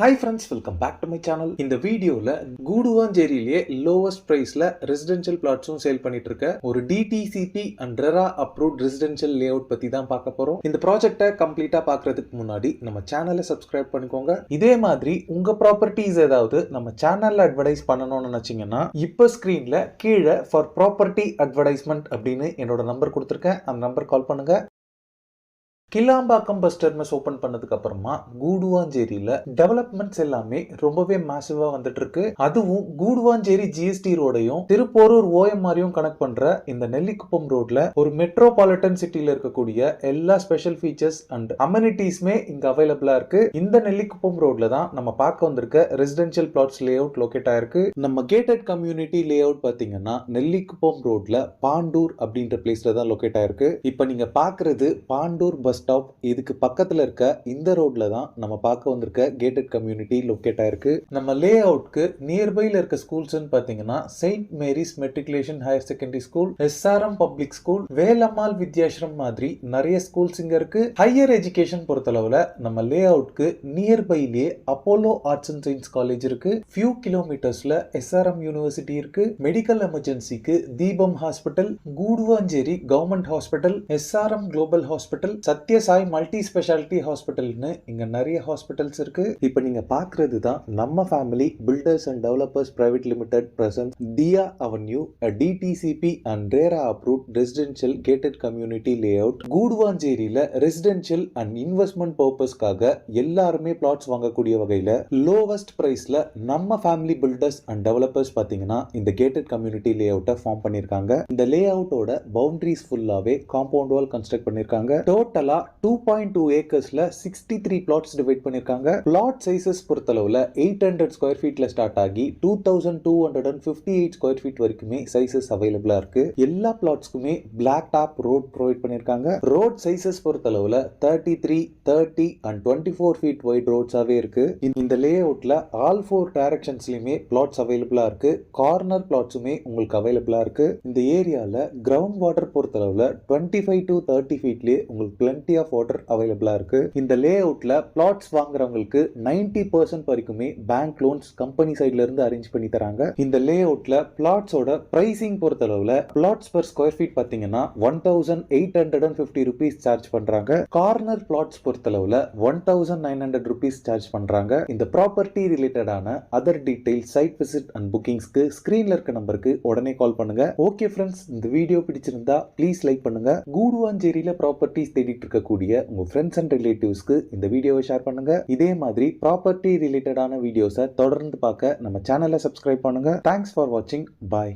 Hi friends, welcome back to my channel. இந்த வீடியோல கூடுவாஞ்சேரியிலே lowest பிரைஸ்ல ரெசிடென்ஷியல் பிளாட்ஸும் சேல் பண்ணிட்டு இருக்க ஒரு DTCP and RERA approved residential layout பத்தி தான் பார்க்க போறோம். இந்த ப்ராஜெக்ட்டை கம்ப்ளீட்டா பார்க்கிறதுக்கு முன்னாடி நம்ம சேனலை சப்ஸ்கிரைப் பண்ணிக்கோங்க. இதே மாதிரி உங்க ப்ராப்பர்ட்டிஸ் ஏதாவது நம்ம சேனல்ல அட்வர்டைஸ் பண்ணணும்னு நினைச்சீங்கன்னா இப்ப ஸ்கிரீன்ல கீழே ஃபார் ப்ராப்பர்ட்டி அட்வர்டைஸ்மெண்ட் அப்படின்னு என்னோட நம்பர் கொடுத்துருக்கேன். அந்த நம்பர் கால் பண்ணுங்க. கிளாம்பாக்கம் பஸ் டெர்மினஸ் ஓபன் பண்ணதுக்கு அப்புறமா கூடுவாஞ்சேரியில டெவலப்மெண்ட்ஸ் எல்லாமே ரொம்பவே மேசிவா வந்துட்டு இருக்கு. அதுவும் கூடுவாஞ்சேரி GST ரோடையும் திருப்போரூர் OMRயும் கனெக்ட் பண்ற இந்த நெல்லிக்குப்பம் ரோட்ல ஒரு மெட்ரோபாலிட்டன் சிட்டில இருக்கக்கூடிய எல்லா ஸ்பெஷல் ஃபீச்சர்ஸ் அண்ட் அமெனிட்டிஸ்மே இங்க அவைலபிளா இருக்கு. இந்த நெல்லிக்குப்பம் ரோட்ல தான் நம்ம பார்க்க வந்திருக்க ரெசிடென்ஷியல் பிளாட்ஸ் லேஅவுட் லொகேட் ஆயிருக்கு. நம்ம கேட்டட் கம்யூனிட்டி லேஅவுட் பாத்தீங்கன்னா நெல்லிக்குப்பம் ரோட்ல பாண்டூர் அப்படின்ற பிளேஸ்ல தான் லொகேட் ஆயிருக்கு. இப்ப நீங்க பாக்குறது பாண்டூர் பஸ் ஸ்டாப். இதுக்கு பக்கத்துல இருக்க இந்த ரோட்ல தான் நம்ம பார்க்க வந்திருக்க கேட்டட் கம்யூனிட்டி லொகேட் ஆயிருக்கு. நம்ம லே அவுட்க்கு நியர்பைல இருக்க ஸ்கூல்ஸ் பாத்தீங்கன்னா saint Mary's matriculation higher secondary school, SRM public school, Velammal Vidyashram மாதிரி நிறைய ஸ்கூல்ஸ் இங்க இருக்கு. ஹையர் எஜுகேஷன் பொறுத்தளவுல நம்ம லே அவுட்க்கு நியர்பைலே Apollo arts and science college இருக்கு. ஃபியூ கிலோமீட்டர்ஸ்ல SRM யூனிவர்சிட்டி இருக்கு. மெடிக்கல் எமர்ஜென்சிக்கு Deepam hospital, Guduvancheri government hospital, SRM global hospital, Sathyasai multi speciality ஹாஸ்பிட்டல்னு இங்க நிறைய ஹாஸ்பிட்டல்ஸ் இருக்கு. இப்போ நீங்க பாக்குறது தான் நம்ம family builders and developers private limited present Diya avenue DTCP and RERA approved residential gated community layout. கூடுவாஞ்சேரியில ரெசிடென்ஷியல் அண்ட் இன்வெஸ்ட்மெண்ட் பர்பஸ்க்காக எல்லாருமே பிளாட்ஸ் வாங்கக்கூடிய வகையில லோவஸ்ட் பிரைஸ்ல நம்ம ஃபேமிலி பில்டர்ஸ் அண்ட் டெவலப்பர்ஸ் பாத்தீங்கன்னா இந்த கேட்டட் கம்யூனிட்டி லேஅவுட்டை ஃபார்ம் பண்ணிருக்காங்க. இந்த லேஅவுட்டோட பவுண்டரிஸ் ஃபுல்லாவே காம்பவுண்ட் வால் கன்ஸ்ட்ரக்ட் பண்ணிருக்காங்க. டோட்டலா 2.2 ஏக்கர்ஸ்ல 63 பிளாட்ஸ் டிவைட் பண்ணிருக்காங்க. பிளாட் சைஸஸ் பொறுத்தளவுல 800 ஸ்கொயர் ஃபீட்ல ஸ்டார்ட் ஆகி 2258 ஸ்கொயர் ஃபீட் வரைக்குமே சைஸஸ் அவைலபிளா இருக்கு. எல்லா பிளாட்ஸ்க்குமே பிளாக் டாப் ரோட் ப்ரொவைட் பண்ணிருக்காங்க. ரோட் சைஸஸ் பொறுத்தளவுல 33, 30 and 24 ஃபீட் வைட் ரோட்ஸாவே இருக்கு. இந்த லேஅவுட்ல ஆல் 4 டைரக்ஷன்ஸ்லயுமே பிளாட்ஸ் அவைலபிளா இருக்கு. கார்னர் பிளாட்ஸுமே உங்களுக்கு அவைலபிளா இருக்கு. இந்த ஏரியால கிரவுண்ட் வாட்டர் பொறுத்தளவுல 25 to 30 ஃபீட்லயே உங்களுக்கு plenty of water அவைலபிளா இருக்கு. இந்த லேஅவுட்ல பிளாட்ஸ் வாங்குறவங்களுக்கு 90% வரைக்குமே பேங்க் லோன்ஸ் கம்பெனி சைடுல இருந்து அரேஞ்ச் பண்ணி தராங்க. இந்த லேஅவுட்ல பிளாட்ஸோட பிரைசிங் பொறுத்தளவுல பிளாட்ஸ் per ஸ்கொயர் ஃபீட் பாத்தீங்கன்னா 1850 rupees சார்ஜ் பண்றாங்க. கார்னர் பிளாட்ஸ் பொறுத்தளவுல 1900 rupees சார்ஜ் பண்றாங்க. இந்த ப்ராப்பர்ட்டி ரிலேட்டடான other detail site visit and புக்கிங்ஸ்க்கு ஸ்கிரீன்ல இருக்க நம்பருக்கு உடனே கால் பண்ணுங்க. ஓகே ஃப்ரெண்ட்ஸ், இந்த வீடியோ பிடிச்சிருந்தா ப்ளீஸ் லைக் பண்ணுங்க. கூடுவாஞ்சேரியில ப்ராப்பர்ட்டிஸ் தேடிட்டு இருக்கக்கூடிய உங்க ஃப்ரெண்ட்ஸ் அண்ட் ரிலேட்டிவ்ஸ்க்கு இந்த வீடியோவை ஷேர் பண்ணுங்க. இதே மாதிரி ப்ராப்பர்ட்டி ரிலேட்டடான வீடியோஸை தொடர்ந்து பார்க்க நம்ம சேனலை சப்ஸ்கிரைப் பண்ணுங்க. தேங்க்ஸ் ஃபார் வாட்சிங். பாய்.